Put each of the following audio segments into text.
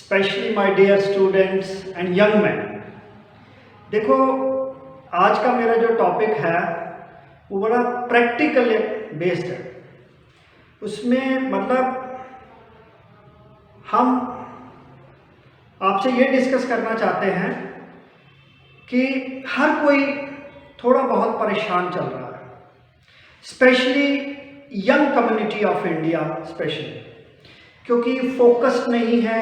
Specially my dear students and young man. देखो, आज का मेरा जो टॉपिक है वो बड़ा प्रैक्टिकल बेस्ड है। उसमें मतलब हम आपसे ये डिस्कस करना चाहते हैं कि हर कोई थोड़ा बहुत परेशान चल रहा है, specially young community of India specially, क्योंकि फोकस्ड नहीं है,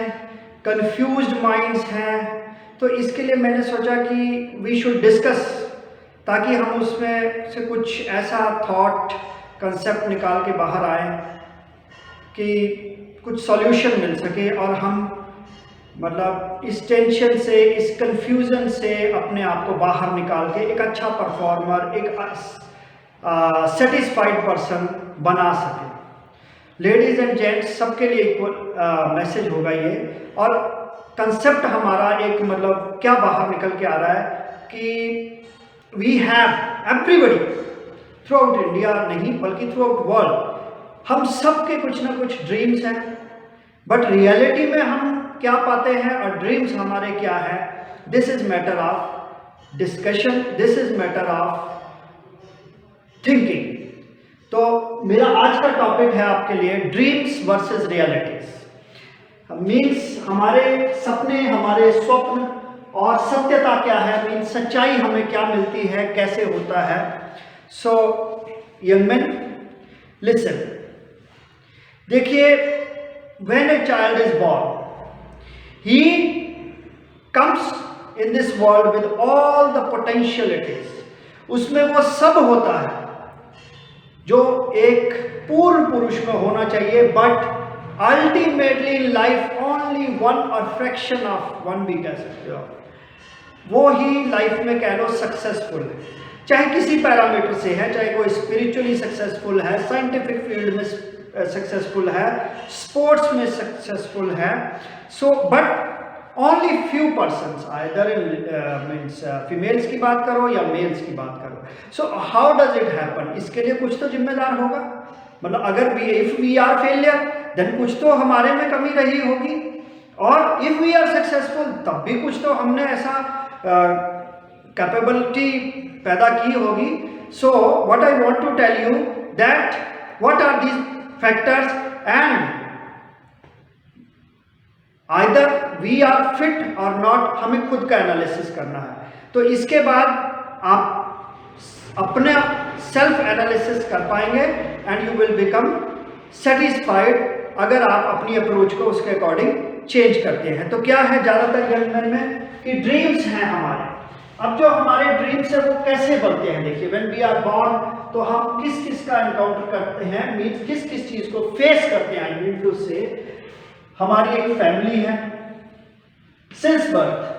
कंफ्यूज्ड माइंड्स हैं। तो इसके लिए मैंने सोचा कि वी शुड डिस्कस, ताकि हम उसमें से कुछ ऐसा थॉट कंसेप्ट निकाल के बाहर आए कि कुछ सॉल्यूशन मिल सके और हम मतलब इस टेंशन से, इस कंफ्यूजन से अपने आप को बाहर निकाल के एक अच्छा परफॉर्मर, एक सेटिस्फाइड पर्सन बना सके। लेडीज एंड जेंट्स सबके लिए इक्वल मैसेज होगा ये। और कंसेप्ट हमारा एक मतलब क्या बाहर निकल के आ रहा है कि we have everybody throughout India नहीं बल्कि थ्रू आउट वर्ल्ड, हम सब के कुछ ना कुछ ड्रीम्स हैं, बट रियलिटी में हम क्या पाते हैं और ड्रीम्स हमारे क्या है, this is matter of discussion, this is matter of thinking. तो मेरा आज का टॉपिक है आपके लिए ड्रीम्स वर्सेस रियलिटीज। मीन्स हमारे सपने, हमारे स्वप्न और सत्यता क्या है, मीन्स सच्चाई हमें क्या मिलती है, कैसे होता है। सो यंग मैन लिसन, देखिए, when a child is born he comes in this world with all the potentialities. उसमें वो सब होता है जो एक पूर्ण पुरुष में होना चाहिए, but ultimately life only one और फ्रैक्शन ऑफ वन भी कह सकते हो, वो ही लाइफ में कह लो सक्सेसफुल है। चाहे किसी पैरामीटर से है, चाहे कोई स्पिरिचुअली सक्सेसफुल है, साइंटिफिक फील्ड में सक्सेसफुल है, स्पोर्ट्स में सक्सेसफुल है। So but only few persons, either means females की बात करो या मेल्स की बात करो। So how does it happen? इसके लिए कुछ तो जिम्मेदार होगा। मतलब अगर if we are failure then कुछ तो हमारे में कमी रही होगी, और इफ वी आर सक्सेसफुल तब भी कुछ तो हमने ऐसा कैपेबिलिटी पैदा की होगी। So what I want to tell you that what are these factors and either we are fit और नॉट, हमें खुद का एनालिसिस करना है। तो इसके बाद आप अपने सेल्फ एनालिसिस कर पाएंगे and you will become satisfied अगर आप अपनी अप्रोच को उसके अकॉर्डिंग चेंज करते हैं। तो क्या है ज़्यादातर यंग मैन में कि ड्रीम्स हैं हमारे। अब जो हमारे ड्रीम्स है वो कैसे बनते हैं? देखिए, व्हेन वी आर बॉर्न तो हम किस किस का एनकाउंटर करते हैं, मीन्स किस किस चीज़ को फेस करते हैं। आई मीन टू से हमारी एक फैमिली है, सिंस बर्थ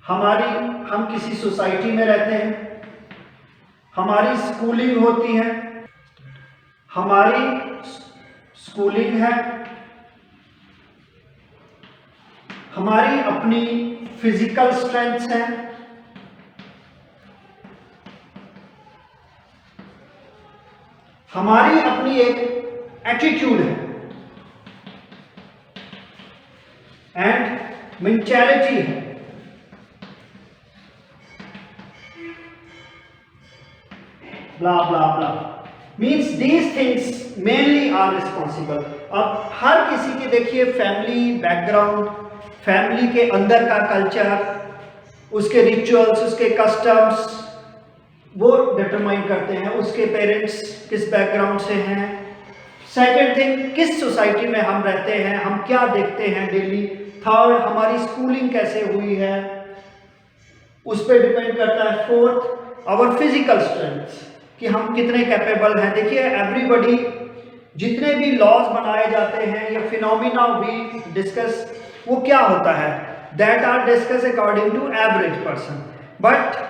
हम किसी सोसाइटी में रहते हैं, हमारी स्कूलिंग होती है, हमारी अपनी फिजिकल स्ट्रेंथ्स हैं, हमारी अपनी एक एटीट्यूड है एंड मेंटालिटी है। Blah blah blah means these things mainly are responsible. अब हर किसी के देखिए फैमिली बैकग्राउंड, फैमिली के अंदर का कल्चर, उसके रिचुअल्स, उसके कस्टम्स वो डिटरमाइन करते हैं उसके पेरेंट्स किस बैकग्राउंड से हैं। सेकेंड थिंग, किस सोसाइटी में हम रहते हैं, हम क्या देखते हैं डेली। थर्ड, हमारी स्कूलिंग कैसे हुई है, उस पर डिपेंड करता है। फोर्थ, आवर फिजिकल स्ट्रेंथ, कि हम कितने कैपेबल हैं। देखिए, एवरीबडी, जितने भी लॉज बनाए जाते हैं या फिनोमिना वी डिस्कस, वो क्या होता है, that are discuss according to average person. But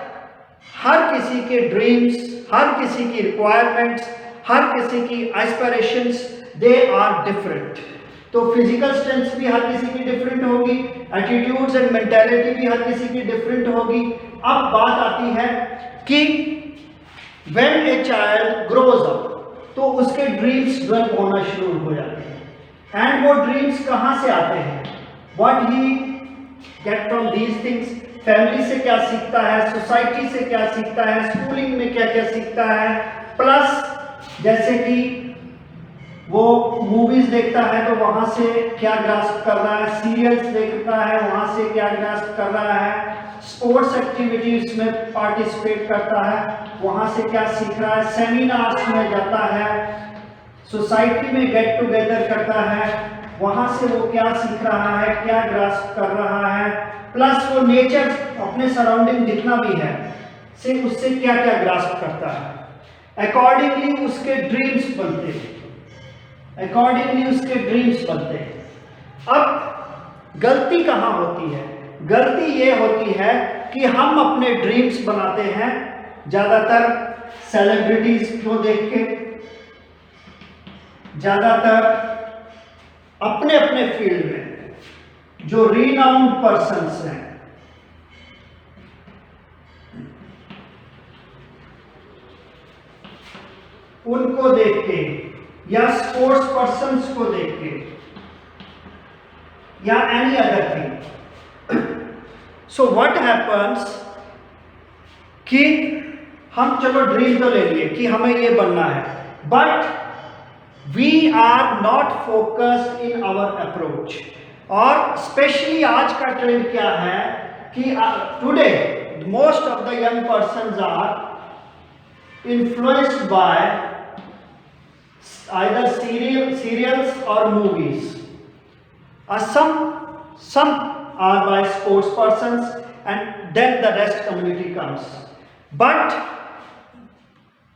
हर किसी के ड्रीम्स, हर किसी की रिक्वायरमेंट्स, हर किसी की एस्पिरेशंस, दे आर डिफरेंट। तो फिजिकल स्ट्रेंथ भी हर किसी की डिफरेंट होगी, एटीट्यूड्स एंड मेंटालिटी भी हर किसी की डिफरेंट होगी। अब बात आती है कि when a child grows up तो उसके ड्रीम्स डेवलप होना शुरू हो जाते हैं। एंड वो ड्रीम्स कहाँ से आते हैं? What he get from these things, family से क्या सीखता है, सोसाइटी से क्या सीखता है, स्कूलिंग में क्या क्या सीखता है, प्लस जैसे कि वो मूवीज देखता है तो वहां से क्या ग्रास्प कर रहा है, सीरियल्स देखता है वहां से क्या ग्रास्प कर रहा है, स्पोर्ट्स एक्टिविटीज में पार्टिसिपेट करता है वहां से क्या सीख रहा है, सेमिनार्स में जाता है, सोसाइटी में गेट टुगेदर करता है वहां से वो क्या सीख रहा है, क्या ग्रास्प कर रहा है, प्लस वो नेचर अपने सराउंडिंग जितना भी है से उससे क्या क्या ग्रास्प करता है। अकॉर्डिंगली उसके ड्रीम्स बनते हैं, अब गलती कहाँ होती है? गलती ये होती है कि हम अपने ड्रीम्स बनाते हैं ज़्यादातर सेलिब्रिटीज को देख के, ज़्यादातर अपने अपने फील्ड में जो रीनाउंड पर्सन्स हैं उनको देख के, या स्पोर्ट्स पर्सन्स को देख के, या any other thing. So what happens कि हम चलो ड्रीम तो ले लिए कि हमें ये बनना है, but we are not focused in our approach. और स्पेशली आज का ट्रेंड क्या है कि today most of the young persons are influenced by either serials or movies. Some are by sports persons, and then the rest community comes. But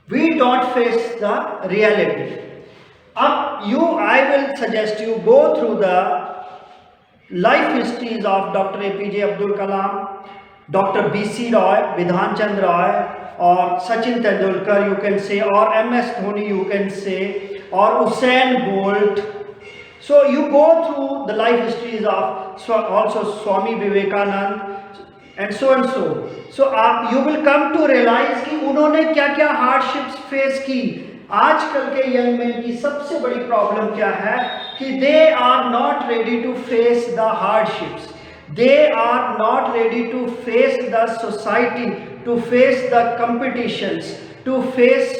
we don't face the reality. I will suggest you go through the life histories of Dr. APJ Abdul Kalam, Dr. BC Roy, Bidhan Chandra Roy, or Sachin Tendulkar you can say, or MS Dhoni you can say, or Usain Bolt. So you go through the life histories of also Swami Vivekanand and so. So you will come to realize कि उन्होंने क्या क्या hardships face की। आजकल के young man की सबसे बड़ी प्रॉब्लम क्या है कि they are not ready to face the hardships, they are not ready to face the society, to face the competitions, to face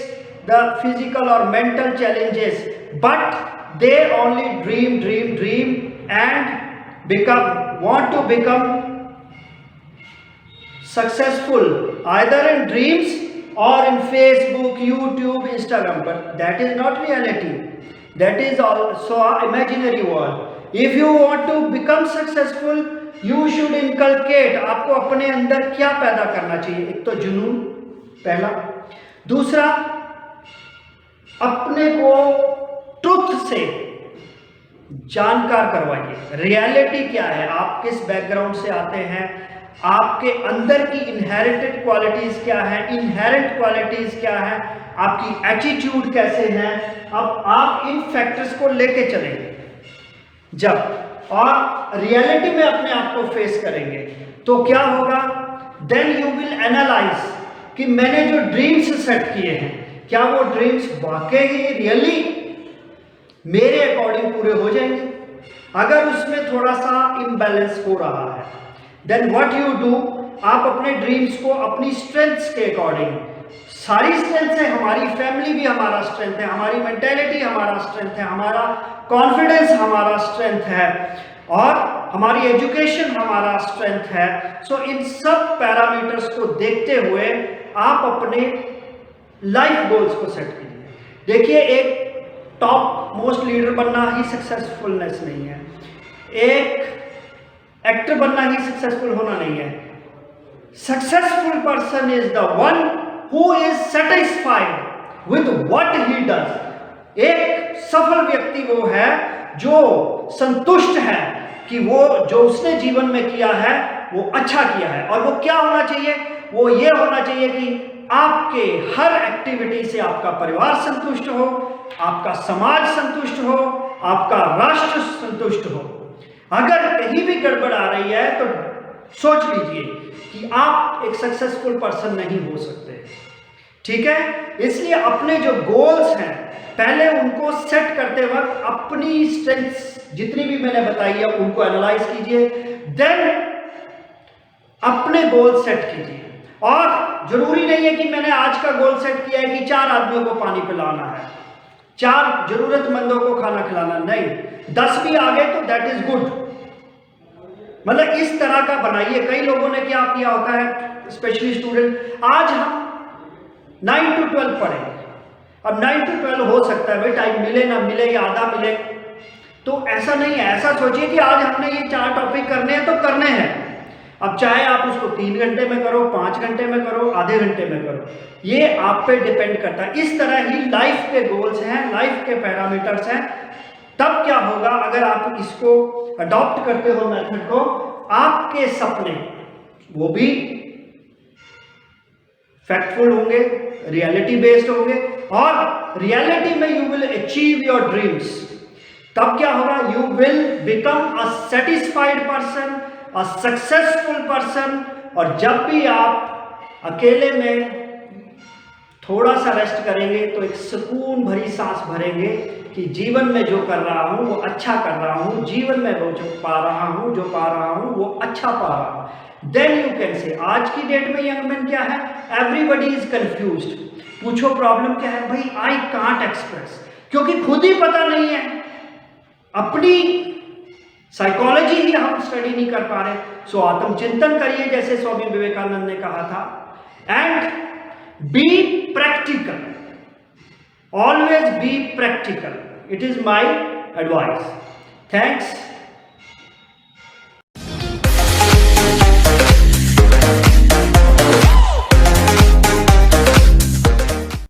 the physical or mental challenges, but they only dream and want to become successful either in dreams or in Facebook, YouTube, Instagram, but that is not reality. That is also an imaginary world. If you want to become successful, you should inculcate, आपको अपने अंदर क्या पैदा करना चाहिए? एक तो जुनून पहला, दूसरा अपने को ट्रुथ से जानकार करवाइए। रियलिटी क्या है, आप किस बैकग्राउंड से आते हैं, आपके अंदर की इनहेरिटेड क्वालिटीज क्या है, इनहेरेंट क्वालिटीज क्या है, आपकी एटीट्यूड कैसे है। अब आप इन फैक्टर्स को लेके चलेंगे जब, और रियलिटी में अपने आप को फेस करेंगे तो क्या होगा, देन यू विल एनालाइज कि मैंने जो ड्रीम्स सेट किए हैं क्या वो ड्रीम्स वाकई ही रियली मेरे अकॉर्डिंग पूरे हो जाएंगे। अगर उसमें थोड़ा सा इम्बैलेंस हो रहा है, देन व्हाट यू डू, आप अपने ड्रीम्स को अपनी स्ट्रेंथ्स के अकॉर्डिंग, सारी स्ट्रेंथ है, हमारी फैमिली भी हमारा स्ट्रेंथ है, हमारी मेंटेलिटी हमारा स्ट्रेंथ है, हमारा कॉन्फिडेंस हमारा स्ट्रेंथ है, और हमारी एजुकेशन हमारा स्ट्रेंथ है। सो इन सब पैरामीटर्स को देखते हुए आप अपने लाइफ गोल्स को सेट कीजिए। देखिए, एक टॉप मोस्ट लीडर बनना ही सक्सेसफुलनेस नहीं है, एक एक्टर बनना ही सक्सेसफुल होना नहीं है। Successful person is the one who is satisfied with what he does. एक सफल व्यक्ति वो है जो संतुष्ट है कि वो जो उसने जीवन में किया है वो अच्छा किया है। और वो क्या होना चाहिए, वो ये होना चाहिए कि आपके हर एक्टिविटी से आपका परिवार संतुष्ट हो, आपका समाज संतुष्ट हो, आपका राष्ट्र संतुष्ट हो। अगर कहीं भी गड़बड़ आ रही है तो सोच लीजिए कि आप एक सक्सेसफुल पर्सन नहीं हो सकते। ठीक है, इसलिए अपने जो गोल्स हैं पहले उनको सेट करते वक्त अपनी स्ट्रेंथ्स जितनी भी मैंने बताई है उनको एनालाइज कीजिए, देन अपने गोल सेट कीजिए। और जरूरी नहीं है कि मैंने आज का गोल सेट किया है कि 4 आदमियों को पानी पिलाना है, 4 जरूरतमंदों को खाना खिलाना, नहीं, 10 भी आ गए तो दैट इज गुड। मतलब इस तरह का बनाइए। कई लोगों ने क्या किया होता है, स्पेशली स्टूडेंट, आज हम 9 to 12 पढ़ेंगे। अब 9 to 12 हो सकता है भाई टाइम मिले ना मिले या आधा मिले, तो ऐसा नहीं है। ऐसा सोचिए कि आज हमने ये 4 टॉपिक करने हैं तो करने हैं। अब चाहे आप उसको 3 घंटे में करो, 5 घंटे में करो, आधे घंटे में करो, ये आप पे डिपेंड करता है। इस तरह ही लाइफ के गोल्स हैं, लाइफ के पैरामीटर्स हैं। तब क्या होगा, अगर आप इसको अडॉप्ट करते हो मेथड को, आपके सपने वो भी फैक्टफुल होंगे, रियलिटी बेस्ड होंगे, और रियलिटी में you will achieve your dreams. तब क्या होगा, you will become a satisfied person, a successful person. और जब भी आप अकेले में थोड़ा सा रेस्ट करेंगे तो एक सुकून भरी सांस भरेंगे कि जीवन में जो कर रहा हूं वो अच्छा कर रहा हूं, जीवन में वो जो पा रहा हूं वो अच्छा पा रहा हूं। देन यू कैन से, आज की डेट में यंग मैन क्या है, एवरीबडी इज कंफ्यूज्ड। पूछो प्रॉब्लम क्या है, भाई आई कांट एक्सप्रेस, क्योंकि खुद ही पता नहीं है, अपनी साइकोलॉजी ही हम स्टडी नहीं कर पा रहे। सो आत्मचिंतन करिए, जैसे स्वामी विवेकानंद ने कहा था, and be practical, always be practical. It is my advice. Thanks.